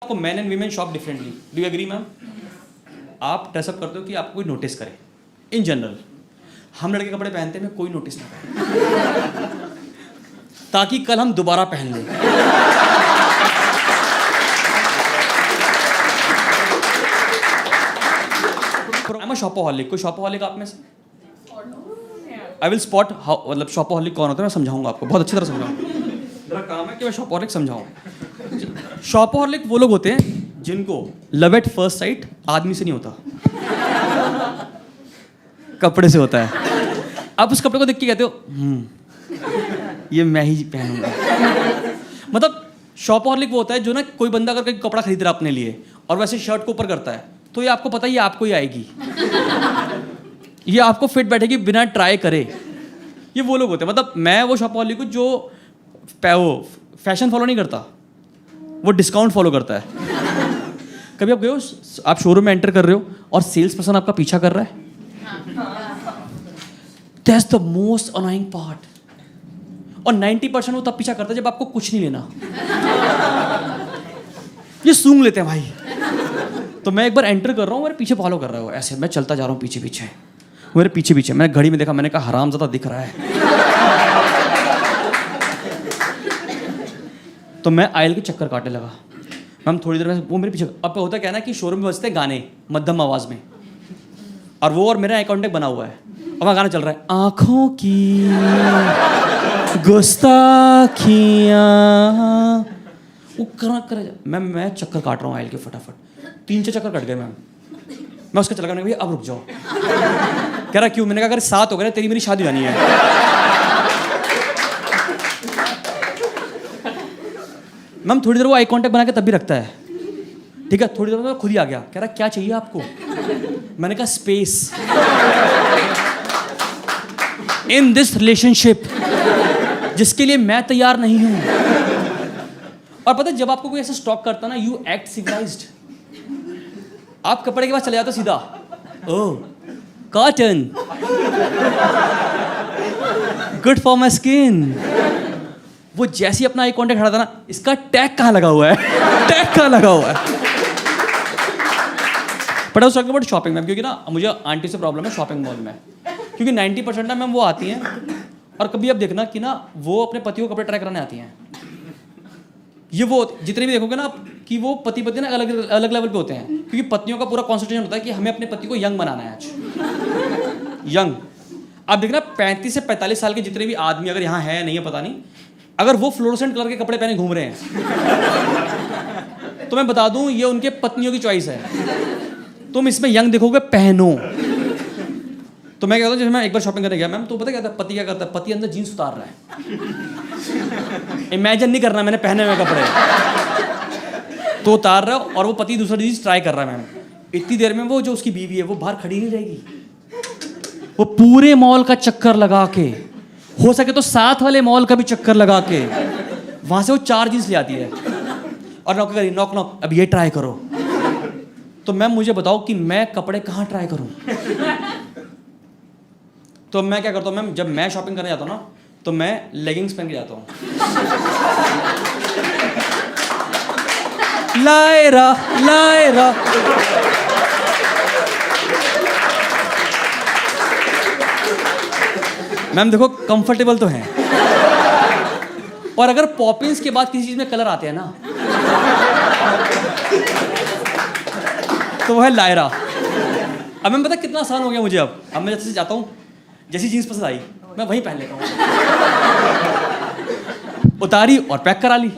आपको man and women shop differently, do you agree ma'am? आप dress up करते हो कि आपको कोई नोटिस करे इन जनरल। हम लड़के कपड़े पहनते हैं कोई नोटिस ना करे ताकि कल हम दोबारा पहन लें। I am a shopaholic. कोई शॉपोहॉलिक आप में से? आई विल स्पॉट हाउ, मतलब शॉपोहॉलिक कौन होता है मैं समझाऊंगा आपको, बहुत अच्छी तरह समझाऊंगा। मेरा काम है कि मैं शॉपोहॉलिक समझाऊं। शॉपोहॉलिक वो लोग होते हैं जिनको लव एट फर्स्ट साइट आदमी से नहीं होता, कपड़े से होता है। आप उस कपड़े को देख के कहते हो ये मैं ही पहनूंगा। मतलब शॉपोहॉलिक वो होता है जो ना, कोई बंदा अगर कोई कपड़ा खरीद रहा है अपने लिए और वैसे शर्ट को ऊपर करता है तो ये आपको पता है ये आपको ही आएगी, ये आपको फिट बैठेगी बिना ट्राई करे। ये वो लोग होते हैं, मतलब मैं वो शॉपोहॉलिक हूँ जो फैशन फॉलो नहीं करता, वो डिस्काउंट फॉलो करता है। कभी आप गए हो, आप शोरूम में एंटर कर रहे हो और सेल्स पर्सन आपका पीछा कर रहा है? That's the most annoying part. और 90% वो तब पीछा करता है जब आपको कुछ नहीं लेना। ये सूंघ लेते हैं भाई। तो मैं एक बार एंटर कर रहा हूँ, मेरे पीछे फॉलो कर रहा हूँ, ऐसे मैं चलता जा रहा हूँ पीछे पीछे, मेरे पीछे पीछे। मैंने घड़ी में देखा, मैंने कहा हरामज़ादा दिख रहा है। तो मैं आयल के चक्कर काटने लगा। मैम थोड़ी देर में वो मेरे पीछे, अब होता क्या है ना कि शोरूम में बजते गाने मध्यम आवाज़ में, और वो और मेरा आई कॉन्टेक्ट बना हुआ है और वहाँ गाना चल रहा है, आँखों की गुस्ताखियाँ। वो कर मैं चक्कर काट रहा हूँ आयल के फटाफट, 3-4 चक्कर कट गए मैम। मैं उसका चला गया, भैया अब रुक जाओ। कह रहा क्यों? मैंने कहा अगर 7 हो गए तेरी मेरी शादी जानी है। मैम थोड़ी देर वो आई कांटेक्ट बना के तब भी रखता है, ठीक है, थोड़ी देर में खुद ही आ गया, कह रहा क्या चाहिए आपको? मैंने कहा स्पेस इन दिस रिलेशनशिप जिसके लिए मैं तैयार नहीं हूं। और पता है जब आपको कोई ऐसा स्टॉक करता ना, यू एक्ट सिविलाइज्ड। आप कपड़े के पास चले जाते सीधा, oh cotton, good for my skin. वो जैसे ही अपना आई कॉन्टेक्ट हटाता ना, इसका टैग कहाँ लगा हुआ है, टैग कहाँ लगा हुआ है। But I was talking about shopping ma'am, क्योंकि ना मुझे आंटी से प्रॉब्लम है शॉपिंग मॉल में, क्योंकि 90% ना मैम वो आती हैं और कभी आप देखना कि ना वो अपने पतियों को कपड़े ट्राई कराने आती हैं। ये वो जितने भी देखोगे ना आप कि वो पति पत्नी ना अलग अलग लेवल पे होते हैं, क्योंकि पत्नियों का पूरा कॉन्सेंट्रेशन होता है कि हमें अपने पति को यंग बनाना है आज। यंग आप देखना 35 से 45 साल के जितने भी आदमी अगर यहाँ है नहीं है पता नहीं, अगर वो फ्लोरोसेंट कलर के कपड़े पहने घूम रहे हैं तो मैं बता दूं ये उनके पत्नियों की चॉइस है। तुम इसमें यंग देखोगे पहनो। तो मैं कहता हूँ जब मैं एक बार शॉपिंग करने गया मैम, तो पता क्या था पति क्या करता है, पति अंदर जीन्स उतार रहा है। इमेजिन नहीं करना मैंने पहने हुए कपड़े, तो उतार रहा है और वो पति दूसरा चीज ट्राई कर रहा है मैम। इतनी देर में वो जो उसकी बीवी है वो बाहर खड़ी नहीं रहेगी, वो पूरे मॉल का चक्कर लगा के, हो सके तो साथ वाले मॉल का भी चक्कर लगा के वहां से वो 4 जीन्स ले आती है और नॉक करी, नॉक नॉक, अब ये ट्राई करो। तो मैम मुझे बताओ कि मैं कपड़े कहाँ ट्राई करूं? तो मैं क्या करता हूँ मैम, जब मैं शॉपिंग करने जाता हूँ ना तो मैं लेगिंग्स पहन के जाता हूँ। लायरा लायरा मैम देखो कंफर्टेबल तो है, और अगर पॉपिंस के बाद किसी चीज में कलर आते हैं ना तो वो है लायरा। अब मैं पता कितना आसान हो गया मुझे। अब मैं जैसे जाता हूँ, जैसी जीन्स पसंद आई मैं वहीं पहन लेता हूँ, उतारी और पैक करा ली।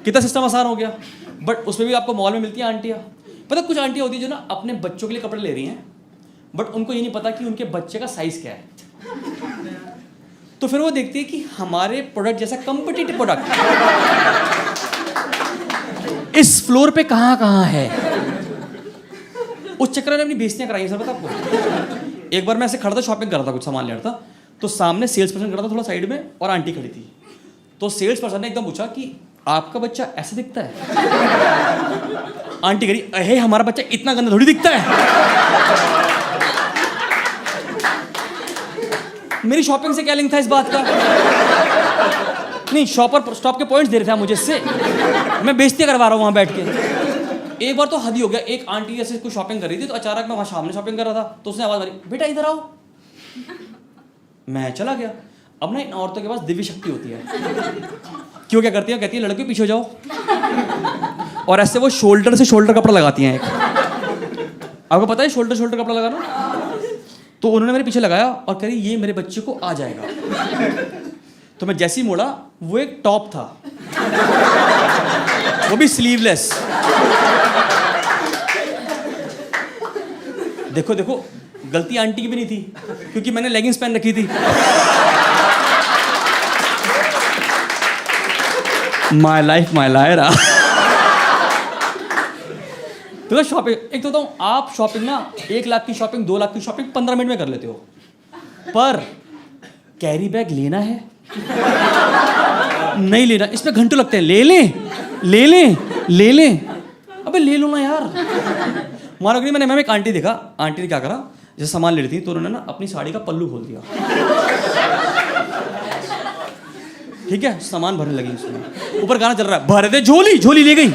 कितना सिस्टम आसान हो गया। बट उसमें भी आपको मॉल में मिलती हैं आंटियाँ। पता कुछ आंटियाँ होती है जो ना अपने बच्चों के लिए कपड़े ले रही हैं, बट उनको ये नहीं पता कि उनके बच्चे का साइज क्या है। तो फिर वो देखती है कि हमारे प्रोडक्ट जैसा कॉम्पिटिटिव प्रोडक्ट इस फ्लोर पे कहाँ कहाँ है। उस चक्कर में अपनी बेइज्जतियां कराई सर। पता आपको एक बार मैं ऐसे खड़ा था, शॉपिंग कर रहा था, कुछ सामान ले रहा था, तो सामने सेल्स पर्सन खड़ा था थोड़ा साइड में और आंटी खड़ी थी। तो सेल्स पर्सन ने एकदम पूछा कि आपका बच्चा ऐसे दिखता है? आंटी करी, अहे हमारा बच्चा इतना गंदा थोड़ी दिखता है। मेरी शॉपिंग से क्या लिंक था इस बात का? नहीं, शॉपर स्टॉप के पॉइंट्स दे रहे थे आप मुझे इससे, मैं बेइज्जती करवा रहा हूँ वहाँ बैठ के। एक बार तो हद ही हो गया, एक आंटी ऐसे कुछ शॉपिंग कर रही थी, तो अचानक मैं वहाँ सामने शॉपिंग कर रहा था, तो उसने आवाज़ मारी, बेटा इधर आओ। मैं चला गया। अब ना इन औरतों के पास दिव्य शक्ति होती है। क्यों, क्या करती है? कहती है लड़के पीछे हो जाओ, और ऐसे वो शोल्डर से शोल्डर कपड़ा लगाती हैं एक। आपको पता है शोल्डर शोल्डर कपड़ा लगाना? तो उन्होंने मेरे पीछे लगाया और कह रही ये मेरे बच्चे को आ जाएगा। तो मैं जैसे ही मुड़ा, वो एक टॉप था, वो भी स्लीवलेस। देखो देखो, गलती आंटी की भी नहीं थी, क्योंकि मैंने लेगिंग्स पहन रखी थी। My life my Lyra. तो शॉपिंग, एक तो बताऊं, आप शॉपिंग ना 1 लाख की शॉपिंग, 2 लाख की शॉपिंग 15 मिनट में कर लेते हो, पर कैरी बैग लेना है नहीं लेना, इसमें घंटों लगते हैं। ले लें ले लें ले लें, अबे ले लो ना यार। मानो कि मैंने एक आंटी देखा, आंटी ने क्या करा, जैसे सामान ले रही थी तो उन्होंने ना अपनी साड़ी का पल्लू खोल दिया। ठीक है, सामान भरने लगी उसमें, ऊपर गाना चल रहा है, भर दे झोली, झोली ले गई।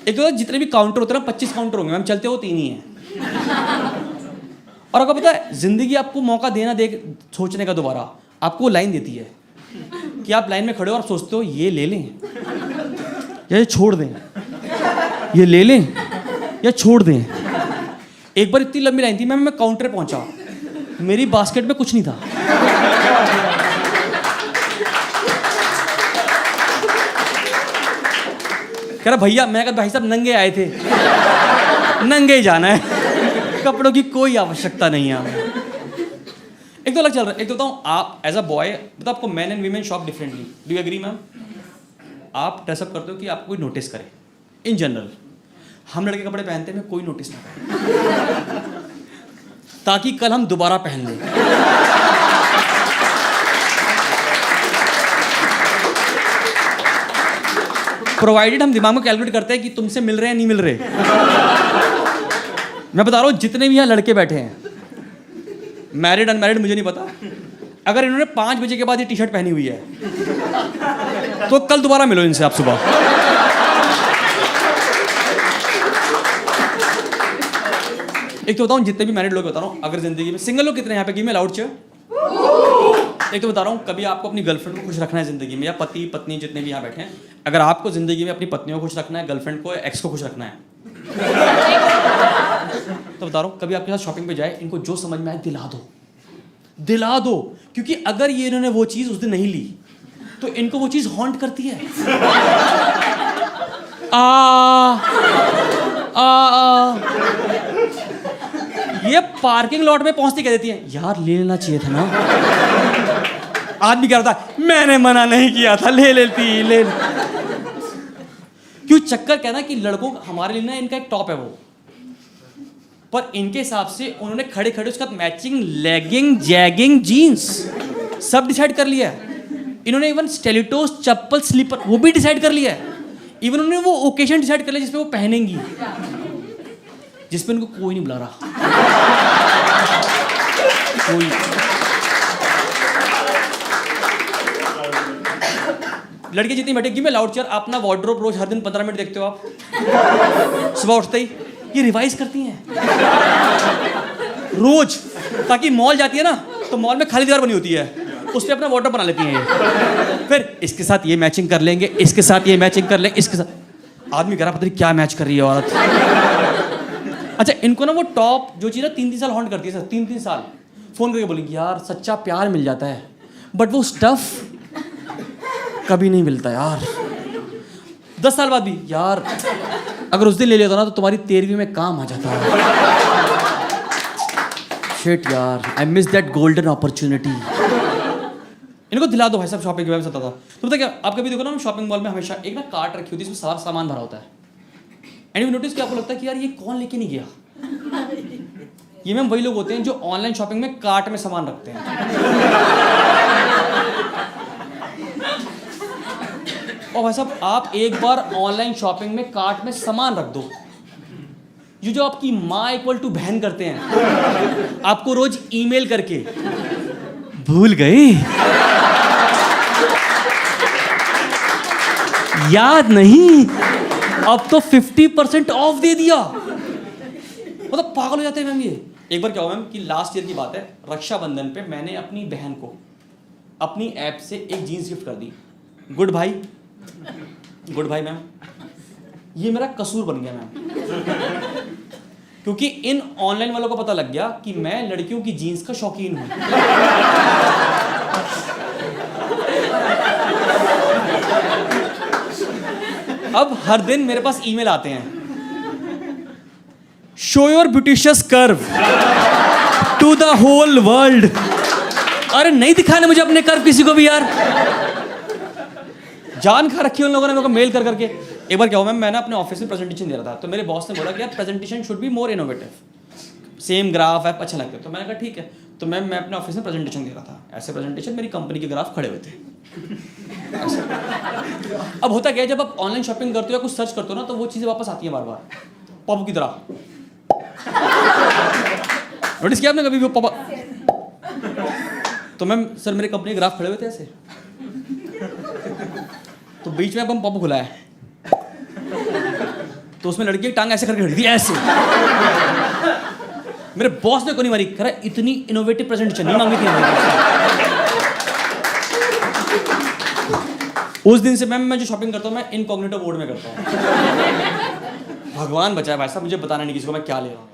एक तो जितने भी काउंटर होते हैं ना, 25 काउंटर होंगे मैम, चलते हो 3 ही हैं। और आपको पता है, जिंदगी आपको मौका देना दे सोचने का दोबारा, आपको लाइन देती है कि आप लाइन में खड़े हो और आप सोचते हो ये ले लें या ये छोड़ दें, ये ले लें या छोड़ दें। एक बार इतनी लंबी लाइन थी, मैं काउंटर पे पहुंचा, मेरी बास्केट में कुछ नहीं था। कह रहा भैया, मैं कहा भाई साहब नंगे आए थे, नंगे ही जाना है, कपड़ों की कोई आवश्यकता नहीं है। एक तो अलग चल रहा है। एक तो बताऊँ, आप एज अ बॉय, मतलब आपको man and women shop differently, do you agree ma'am? आप ड्रेसअप करते हो कि आपको कोई नोटिस करे। इन जनरल हम लड़के कपड़े पहनते हैं, कोई नोटिस ना करे, ताकि कल हम दोबारा पहन लें। प्रोवाइडेड हम दिमाग में कैलकुलेट करते हैं कि तुमसे मिल रहे हैं नहीं मिल रहे। मैं बता रहा हूँ, जितने भी यहाँ लड़के बैठे हैं, मैरिड अनमैरिड मुझे नहीं पता, अगर इन्होंने 5 बजे के बाद ये टी शर्ट पहनी हुई है तो कल दोबारा मिलो इनसे आप सुबह। एक तो बताऊँ, जितने भी मैरिड लोग बता रहा हूँ, अगर जिंदगी में, सिंगल लोग कितने यहाँ पे, गिव मी लाउड चेयर। एक तो बता रहा हूँ, कभी आपको अपनी गर्लफ्रेंड को खुश रखना है जिंदगी में, या पति पत्नी जितने भी यहाँ बैठे हैं, अगर आपको जिंदगी में अपनी पत्नियों को खुश रखना है, गर्लफ्रेंड को, एक्स को खुश रखना है, तो बता रहा हूँ, कभी आपके साथ शॉपिंग पे जाए, इनको जो समझ में आए दिला दो, क्योंकि अगर ये इन्होंने वो चीज़ उस दिन नहीं ली तो इनको वो चीज़ हॉन्ट करती है। ये पार्किंग लॉट में पहुंचती कह देती है, यार ले लेना चाहिए था ना। आदमी कह रहा था, मैंने मना नहीं किया था, ले लेती ले। क्यों चक्कर कहना कि लड़कों, हमारे लिए ना इनका एक टॉप है वो, पर इनके हिसाब से उन्होंने खड़े खड़े उसका मैचिंग लेगिंग जैगिंग जीन्स सब डिसाइड कर लिया है। इन्होंने इवन स्टेलिटोस चप्पल स्लीपर वो भी डिसाइड कर लिया है। इवन उन्होंने वो ओकेजन डिसाइड कर लिया जिसपे वो पहनेंगी, जिसपे उनको कोई नहीं बुला रहा, कोई। लड़के जितनी बैठेगी मैं लाउड चेयर, अपना वार्डरोब रोज हर दिन 15 मिनट देखते हो आप, सुबह उठते ही ये रिवाइज करती हैं रोज, ताकि मॉल जाती है ना तो मॉल में खाली दीवार बनी होती है, उस पर अपना वार्डरोब बना लेती हैं ये। फिर इसके साथ ये मैचिंग कर लेंगे, इसके साथ ये मैचिंग कर लेंगे, इसके साथ। आदमी कह रहा पता नहीं क्या मैच कर रही है औरत। अच्छा, इनको ना वो टॉप जो चीज़ ना 3-3 साल हॉन्ट करती है सर, 3-3 साल फोन करके बोलेंगे यार सच्चा प्यार मिल जाता है, बट वो स्टफ कभी नहीं मिलता यार। 10 साल बाद भी यार अगर उस दिन ले लेता ना तो तुम्हारी 13वीं में काम आ जाता है। शिट यार, I miss that golden opportunity. इनको दिला दो भाई साहब, शॉपिंग के बारे में बताता था। तो पता क्या, आप कभी देखो ना शॉपिंग मॉल में हमेशा एक ना कार्ट रखी होती है, इसमें सारा सामान भरा होता है। एंड यू नोटिस कि आपको लगता है कि यार ये कौन लेके नहीं गया। ये मैम वही लोग होते हैं जो ऑनलाइन शॉपिंग में कार्ट में सामान रखते हैं। और भाई साहब आप एक बार ऑनलाइन शॉपिंग में कार्ट में सामान रख दो, ये जो आपकी माँ इक्वल टू बहन करते हैं आपको रोज ईमेल करके, भूल गए? याद नहीं? अब तो 50% ऑफ दे दिया। मतलब पागल हो जाते हैं मैम ये। एक बार क्या हुआ मैम कि लास्ट ईयर की बात है, रक्षाबंधन पे मैंने अपनी बहन को अपनी ऐप से एक जीन्स गिफ्ट कर दी। गुड भाई मैम, ये मेरा कसूर बन गया मैम, क्योंकि इन ऑनलाइन वालों को पता लग गया कि मैं लड़कियों की जीन्स का शौकीन हूं। अब हर दिन मेरे पास ईमेल आते हैं, show your bootylicious curve to the whole world. अरे नहीं दिखाने मुझे अपने कर्व किसी को भी यार, जान खा रखी उन लोगों ने मेरे को मेल कर करके। एक बार क्या हुआ मैं ना अपने ऑफिस में प्रेजेंटेशन दे रहा था, तो मेरे बॉस ने बोला कि यार presentation should be more innovative, same graph app अच्छा लगता है। तो मैंने कहा ठीक है। तो मैं अपने ऑफिस में प्रेजेंटेशन दे रहा था, ऐसे प्रेजेंटेशन मेरी कंपनी के ग्राफ खड़े हुए थे। अब होता क्या है, जब आप ऑनलाइन शॉपिंग करते हो या कुछ सर्च करते हो ना, तो वो चीज़ें वापस आती हैं बार बार पॉप की तरह। नोटिस किया आपने कभी भी पॉप? तो मैम सर मेरे कंपनी के ग्राफ खड़े हुए थे ऐसे, तो बीच में अब हम पॉप खुला है, तो उसमें लड़की की टांग ऐसे करके खड़ी थी ऐसे। मेरे बॉस ने को नहीं मारी, कह रहा इतनी इनोवेटिव प्रेजेंटेशन नहीं मांगी थी हमने। उस दिन से मैम मैं जो शॉपिंग करता हूँ मैं इनकॉग्निटो मोड में करता हूँ। भगवान बचाए भाई साहब, मुझे बताना नहीं किसी को मैं क्या ले रहा हूँ।